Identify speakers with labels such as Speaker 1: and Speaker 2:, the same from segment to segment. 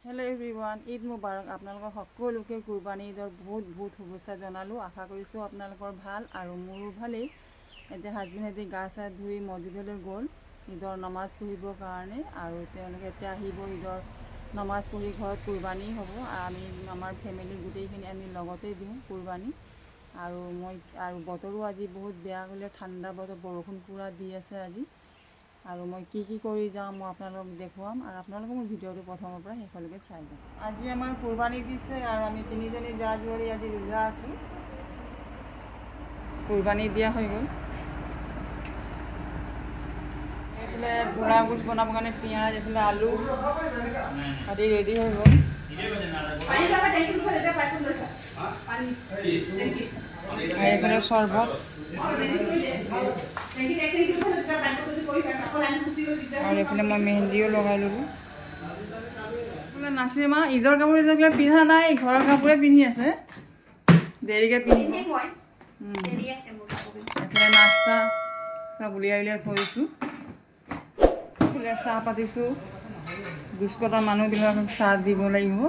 Speaker 1: Hello everyone, Eid Mubarak. আপোনালোকৰ সকলোকে কুৰবানী ঈদৰ বহুত বহুত শুভেচ্ছা জনালো। আশা কৰিছো আপোনালোকৰ ভাল আৰু মোৰো ভালেই। এতিয়া হাজবেণ্ডে গা চা ধুই মছজিদলৈ গ'ল ঈদৰ নামাজ পঢ়িবৰ কাৰণে আৰু তেওঁলোকে এতিয়া আহিব ঈদৰ নামাজ পঢ়ি ঘৰত কুৰবানী হ'ব আৰু আমি আমাৰ ফেমিলি গোটেইখিনি আমি লগতে দিওঁ কুৰবানী আৰু বতৰো আজি বহুত বেয়া হ'লে ঠাণ্ডা বতৰ বৰষুণ পুৰা দি আছে আজি আৰু মই কি কৰি যাওঁ মই আপোনালোকক দেখুৱাম আৰু আপোনালোকে মোৰ ভিডিঅ'টো প্ৰথমৰ পৰা শেষলৈকে চাই যাওক। আজি আমাৰ কুৰবানী দিছে আৰু আমি তিনিজনী জা জুৱাৰী আজি ৰোজা আছোঁ। কুৰবানী দিয়া হৈ গ'ল। এইফালে ভোলা বুট বনাবৰ কাৰণে পিঁয়াজ, এইফালে আলু আদি ৰেডি হৈ গ'ল। আৰু এইফালে চৰ্বত আৰু এইফালে মই মেহেন্দিও লগাই ল'লোঁ। নাচিমা ঈদৰ কাপোৰ এইবিলাক পিন্ধা নাই, ঘৰৰ কাপোৰে পিন্ধি আছে, দেৰিকৈ পিন্ধিব। এইফালে নাস্তা চব উলিয়াই থৈছোঁ। এইফালে চাহ পাতিছোঁ, গোছ কটা মানুহবিলাকক চাহ দিব লাগিব।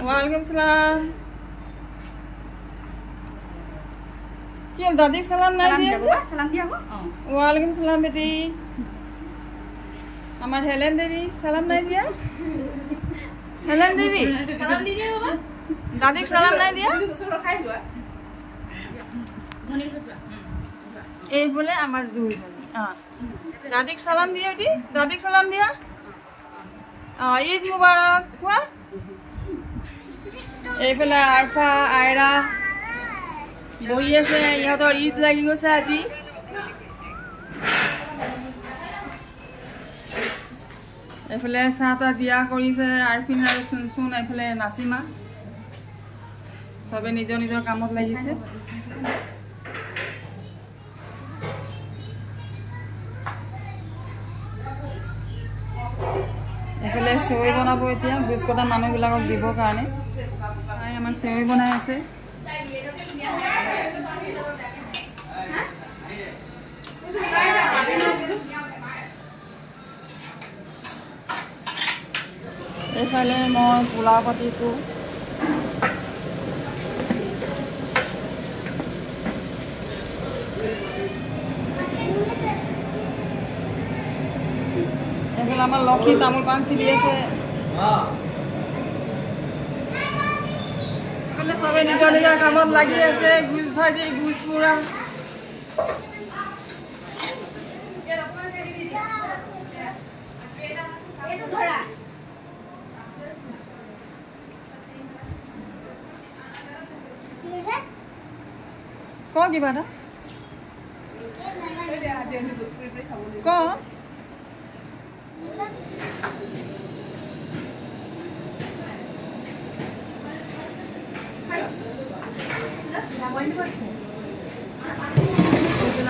Speaker 1: ওয়ালাইকুম সালাম। কি দাদি সালাম নাই দিয়ে? সালাম দিয়া। ওয়ালাইকুম সালাম বেটি। আমার হেলেন দেবী সালাম নাই দিয়া? হেলেন দেবী সালাম দি দিয়া বাবা। দাদিক সালাম নাই দিয়া? এই বলে আমার দুই বলি। দাদিক সালাম দিয়া বেটি, দাদিক সালাম দিয়া। ঈদ মুবারক কোৱা। এইফালে আৰফা আয়ৰা বহি আছে, ইহঁতৰ ঈদ লাগি গৈছে আজি। এইফালে চাহ তাহ দিয়া কৰিছে আৰফিন আৰু চুন। এইফালে নাচিমা চবে নিজৰ নিজৰ কামত লাগিছে। এইফালে চেৱৈ বনাব এতিয়া গোছ কটা মানুহবিলাকক দিবৰ কাৰণে। আমাৰ চেৱৈ বনাই আছে। এইফালে মই পোলাও পাতিছোঁ। এইফালে আমাৰ লক্ষী তামোল পাণ চিলি আছে। এইফালে চবে নিজৰ নিজৰ কামত লাগি আছে, গোছ ভাজি গোছ পোৰা। ক কিবা এটা ক।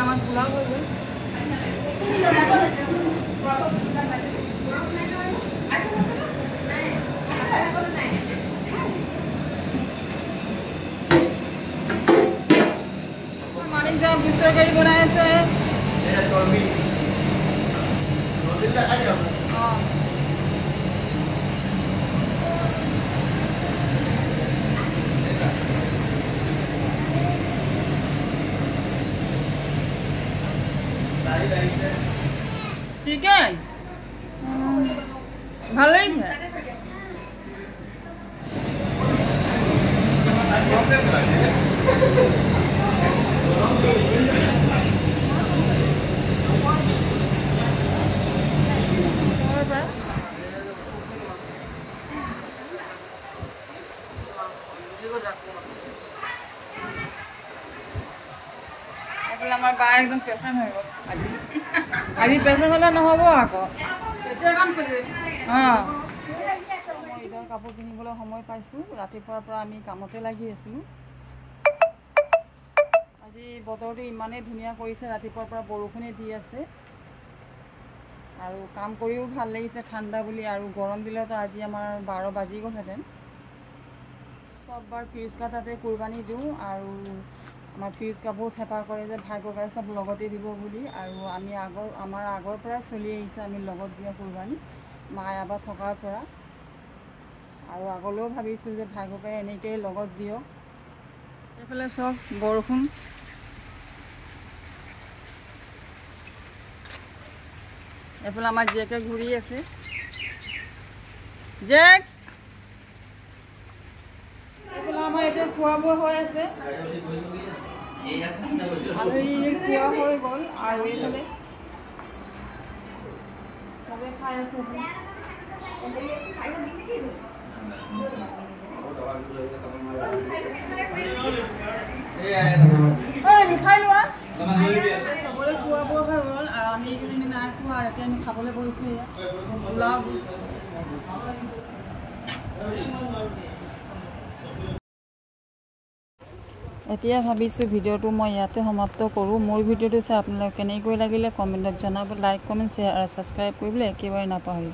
Speaker 1: আমার পোলাও হয়ে গেল। মানিক যা বুসর গাড়ি বনাই আছে। চিকেন ভালোই আমার বা একদম পেশেন্ট হয়ে গেল আজি পেশেন্ট হলে নহব আকৌ। মই ঈদৰ কাপোৰ পিন্ধিবলৈ সময় পাইছোঁ। ৰাতিপুৱাৰ পৰা আমি কামতে লাগি আছিলোঁ। আজি বতৰটো ইমানেই ধুনীয়া কৰিছে, ৰাতিপুৱাৰ পৰা বৰষুণে দি আছে আৰু কাম কৰিও ভাল লাগিছে ঠাণ্ডা বুলি। আৰু গৰম দিলেতো আজি আমাৰ 12 বাজি গ'লহেঁতেন। চববাৰ ফিৰোজকা তাতে কুৰবানী দিওঁ আৰু আমাৰ ফিৰোজকা বহুত হেঁপাহ কৰে যে ভাই ককাই চব লগতে দিব বুলি, আৰু আমি আমাৰ আগৰ পৰাই চলি আহিছে আমি লগত দিয়া কুৰবানী মায়ে আবা থকাৰ পৰা, আৰু আগলৈও ভাবিছোঁ যে ভাই ককাই এনেকৈয়ে লগত দিয়ক। এইফালে চাওক বৰষুণ, এইফালে আমাৰ জীয়েকে ঘূৰি আছে। জীয়েক, এইফালে আমাৰ এতিয়া খোৱা বোৱা হৈ আছে, আলহী খোৱা হৈ গ'ল, আৰু এইফালে চবে খাই আছে। মিঠাই লোৱা, চবৰে খোৱা বোৱা হৈ গ'ল, আৰু আমি এইকেইদিন নাই খোৱা, আৰু এতিয়া আমি খাবলৈ বহিছোঁ। পোলাও এতিয়া ভাবিছোঁ ভিডিঅ'টো মই ইয়াতে সমাপ্ত কৰোঁ। মোৰ ভিডিঅ'টো চাই আপোনালোকে কেনেকৈ লাগিলে কমেণ্টত জনাব। লাইক, কমেণ্ট, শ্বেয়াৰ আৰু ছাবস্ক্ৰাইব কৰিবলৈ একেবাৰে নাপাহৰিব।